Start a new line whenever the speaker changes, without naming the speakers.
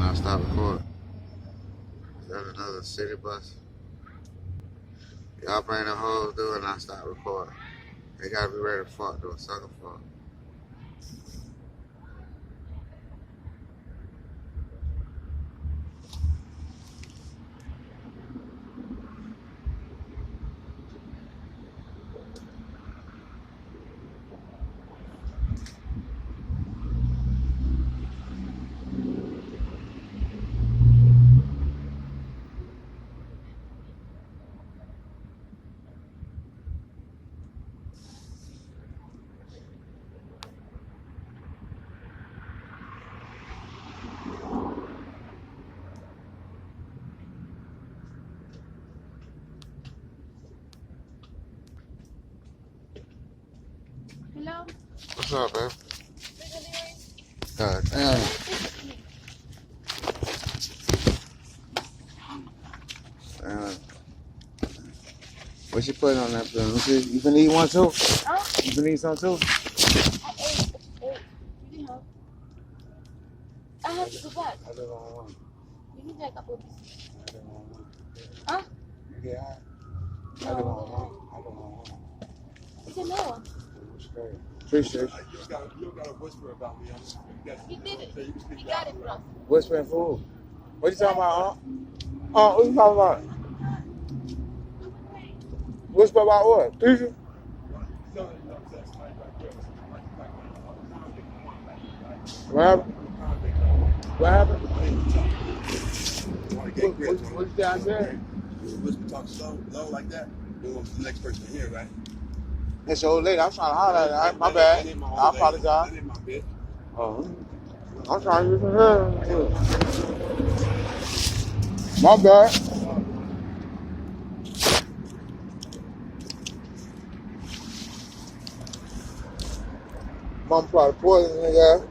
I stop recording. Is that another city bus? Y'all bring the hoes through and I stop recording. They gotta be ready to fuck, do a sucker fuck.
Hello?
What's up, babe? God damn. Damn. What you putting on that film? You can eat one too?
Huh?
You can eat some too?
I ate. You didn't have. I have to go back.
I live on one.
You need like a couple pieces.
I live on one.
Huh?
You get high? I
No,
live on one. I live on one.
it's a no.
It's great. Appreciate it.
You gotta whisper about me.
He did it. He got it from.
Whispering food. What you talking about, what you talking about? Whisper about what? Pizza? What happened? What happened? What you guys said?
Whisper talk low like that. You want the next person to hear, right?
That's your old lady. I'm trying to holler at her. My bad. I apologize.
That ain't my bitch.
Oh. I'm trying to use her. My bad. Mom probably poisoned nigga.